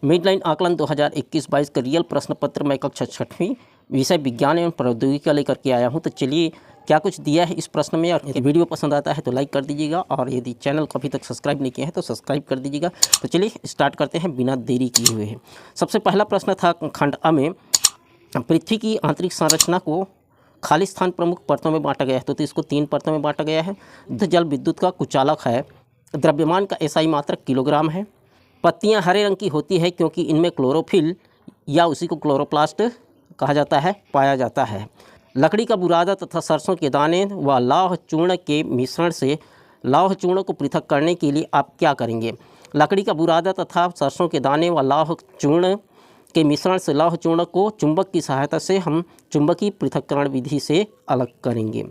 Midline आकलन 2021-22 का real प्रश्न पत्र मैं कक्षा 6वीं विषय विज्ञान एवं प्रौद्योगिकी का लेकर के आया हूं। तो चलिए क्या कुछ दिया है इस प्रश्न में, और यदि वीडियो पसंद आता है तो लाइक कर दीजिएगा, और यदि चैनल को अभी तक सब्सक्राइब नहीं किया है तो सब्सक्राइब कर दीजिएगा। तो चलिए स्टार्ट करते हैं बिना देरी किए हुए। सबसे पहला प्रश्न था खंड अ में, पृथ्वी की आंतरिक संरचना को खाली स्थान प्रमुख परतों में बांटा गया है। तो इसको 3 परतों में बांटा गया है। जल विद्युत का कुचालक है। द्रव्यमान का एसआई मात्रक किलोग्राम है। पत्तियां हरे रंग की होती है क्योंकि इनमें क्लोरोफिल या उसी को क्लोरोप्लास्ट कहा जाता है पाया जाता है। लकड़ी का बुरादा तथा सरसों के दाने व लौह चूर्ण के मिश्रण से लौह चूर्ण को पृथक करने के लिए आप क्या करेंगे? लकड़ी का बुरादा तथा सरसों के दाने व लौह चूर्ण के मिश्रण से लौह चूर्ण को चुंबक की सहायता से हम चुंबकीय पृथक्करण विधि से अलग करेंगे।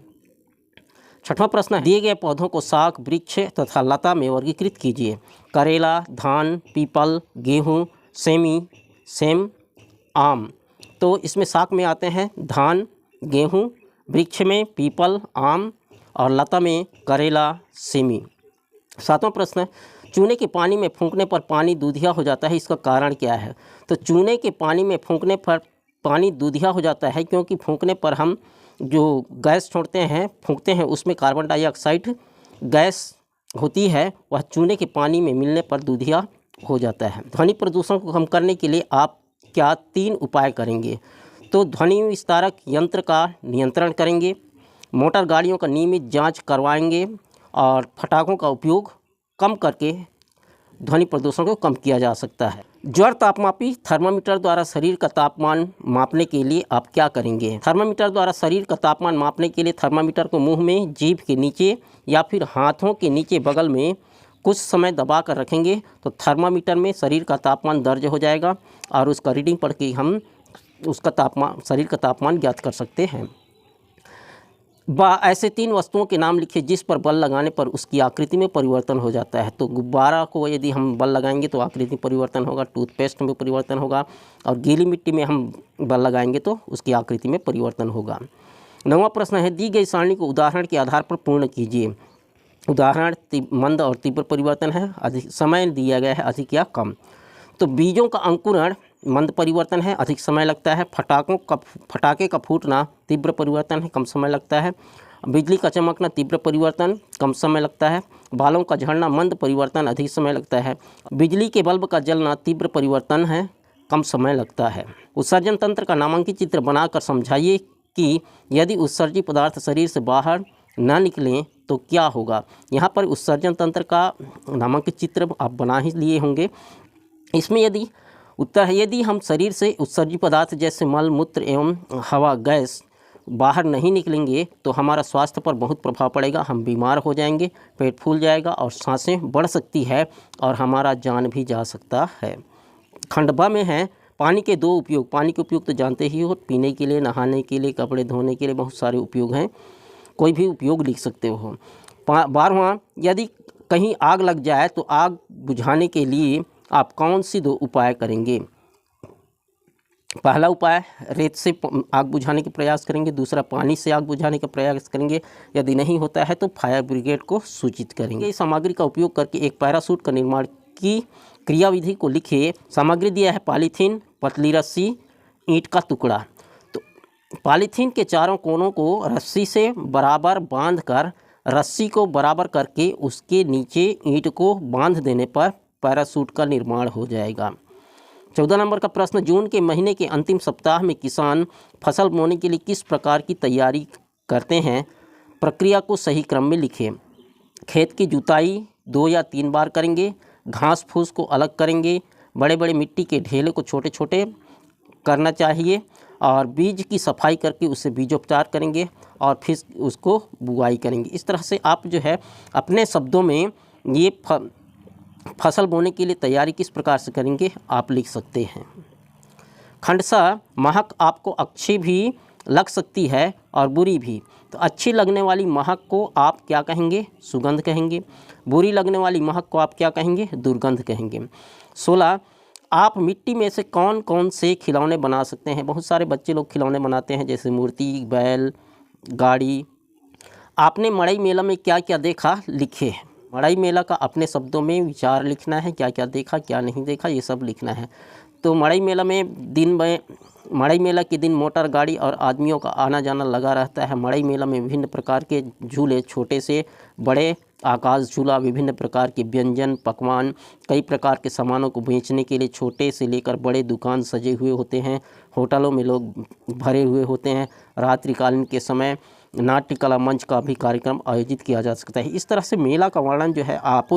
6वां प्रश्न है, दिए गए पौधों को शाक, वृक्ष तथा लता में वर्गीकृत कीजिए। करेला, धान, पीपल, गेहूँ, सेम, आम। तो इसमें शाक में आते हैं धान, गेहूँ, वृक्ष में पीपल, आम, और लता में करेला, सेमी। 7वां प्रश्न, चूने के पानी में फूंकने पर पानी दूधिया हो जाता है, इसका कारण क्या है? तो चूने के पानी में फूंकने पर पानी दूधिया हो जाता है क्योंकि फूंकने पर हम जो गैस छोड़ते हैं, फूंकते हैं, उसमें कार्बन डाइऑक्साइड गैस होती है, वह चूने के पानी में मिलने पर दूधिया हो जाता है। ध्वनि प्रदूषण को कम करने के लिए आप क्या 3 उपाय करेंगे? तो ध्वनि विस्तारक यंत्र का नियंत्रण करेंगे, मोटर गाड़ियों का नियमित जांच करवाएंगे, और पटाखों का उपयोग कम करके ध्वनि प्रदूषण को कम किया जा सकता है। ज्वर तापमापी थर्मामीटर द्वारा शरीर का तापमान मापने के लिए आप क्या करेंगे? थर्मामीटर द्वारा शरीर का तापमान मापने के लिए थर्मामीटर को मुंह में, जीभ के नीचे या फिर हाथों के नीचे बगल में कुछ समय दबा कर रखेंगे तो थर्मामीटर में शरीर का तापमान दर्ज हो जाएगा, और उसका रीडिंग पढ़ के हम उसका तापमान, शरीर का तापमान ज्ञात कर सकते हैं। ऐसे 3 वस्तुओं के नाम लिखिए जिस पर बल लगाने पर उसकी आकृति में परिवर्तन हो जाता है। तो गुब्बारा को यदि हम बल लगाएंगे तो आकृति में परिवर्तन होगा, टूथपेस्ट में परिवर्तन होगा, और गीली मिट्टी में हम बल लगाएंगे तो उसकी आकृति में परिवर्तन होगा। 9वां प्रश्न है, दी गई सारणी को उदाहरण के आधार पर पूर्ण कीजिए। उदाहरण मंद और तीव्र परिवर्तन है, अधिक समय दिया गया है, अधिक या कम। तो बीजों का अंकुरण मंद परिवर्तन है, अधिक समय लगता है। फटाके का फूटना तीव्र परिवर्तन है, कम समय लगता है। बिजली का चमकना तीव्र परिवर्तन, कम समय लगता है। बालों का झड़ना मंद परिवर्तन, अधिक समय लगता है। बिजली के बल्ब का जलना तीव्र परिवर्तन है, कम समय लगता है। उत्सर्जन तंत्र का नामांकित चित्र बनाकर समझाइए कि यदि उत्सर्जी पदार्थ शरीर से बाहर ना निकलें तो क्या होगा। यहाँ पर उत्सर्जन तंत्र का नामांकित चित्र आप बना ही लिए होंगे। इसमें यदि उत्तर है, यदि हम शरीर से उत्सर्जी पदार्थ जैसे मल, मूत्र एवं हवा, गैस बाहर नहीं निकलेंगे तो हमारा स्वास्थ्य पर बहुत प्रभाव पड़ेगा। हम बीमार हो जाएंगे, पेट फूल जाएगा और सांसें बढ़ सकती है, और हमारा जान भी जा सकता है। खंड ब में है, पानी के 2 उपयोग। पानी के उपयोग तो जानते ही हो, पीने के लिए, नहाने के लिए, कपड़े धोने के लिए, बहुत सारे उपयोग हैं, कोई भी उपयोग लिख सकते हो। 12वां, यदि कहीं आग लग जाए तो आग बुझाने के लिए आप कौन सी 2 उपाय करेंगे? पहला उपाय, रेत से आग बुझाने के प्रयास करेंगे। दूसरा, पानी से आग बुझाने का प्रयास करेंगे। यदि नहीं होता है तो फायर ब्रिगेड को सूचित करेंगे। इस सामग्री का उपयोग करके एक पैराशूट का निर्माण की क्रियाविधि को लिखिए। सामग्री दिया है पॉलीथीन, पतली रस्सी, ईंट का टुकड़ा। तो पॉलीथीन के चारों कोनों को रस्सी से बराबर बांधकर, रस्सी को बराबर करके उसके नीचे ईंट को बांध देने पर पैराशूट का निर्माण हो जाएगा। 14 नंबर का प्रश्न, जून के महीने के अंतिम सप्ताह में किसान फसल बोने के लिए किस प्रकार की तैयारी करते हैं? प्रक्रिया को सही क्रम में लिखें। खेत की जुताई 2 या 3 बार करेंगे, घास फूस को अलग करेंगे, बड़े बड़े मिट्टी के ढेले को छोटे छोटे करना चाहिए, और बीज की सफाई करके उससे बीजोपचार करेंगे, और फिर उसको बुआई करेंगे। इस तरह से आप जो है अपने शब्दों में ये फसल बोने के लिए तैयारी किस प्रकार से करेंगे आप लिख सकते हैं। खंड स, महक आपको अच्छी भी लग सकती है और बुरी भी। तो अच्छी लगने वाली महक को आप क्या कहेंगे? सुगंध कहेंगे। बुरी लगने वाली महक को आप क्या कहेंगे? दुर्गंध कहेंगे। 16, आप मिट्टी में से कौन कौन से खिलौने बना सकते हैं? बहुत सारे बच्चे लोग खिलौने बनाते हैं, जैसे मूर्ति, बैल, गाड़ी। आपने मड़ई मेला में क्या क्या देखा लिखे। मड़ई मेला का अपने शब्दों में विचार लिखना है, क्या क्या देखा क्या नहीं देखा ये सब लिखना है। तो मड़ई मेला के दिन मोटर गाड़ी और आदमियों का आना जाना लगा रहता है। मड़ई मेला में विभिन्न प्रकार के झूले, छोटे से बड़े, आकाश झूला, विभिन्न प्रकार के व्यंजन, पकवान, कई प्रकार के सामानों को बेचने के लिए छोटे से लेकर बड़े दुकान सजे हुए होते हैं। होटलों में लोग भरे हुए होते हैं। रात्रिकालीन के समय नाट्य कला मंच का भी कार्यक्रम आयोजित किया जा सकता है। इस तरह से मेला का वर्णन जो है आप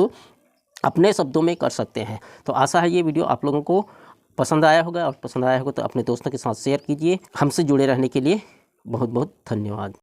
अपने शब्दों में कर सकते हैं। तो आशा है ये वीडियो आप लोगों को पसंद आया होगा, और पसंद आया होगा तो अपने दोस्तों के साथ शेयर कीजिए। हमसे जुड़े रहने के लिए बहुत बहुत धन्यवाद।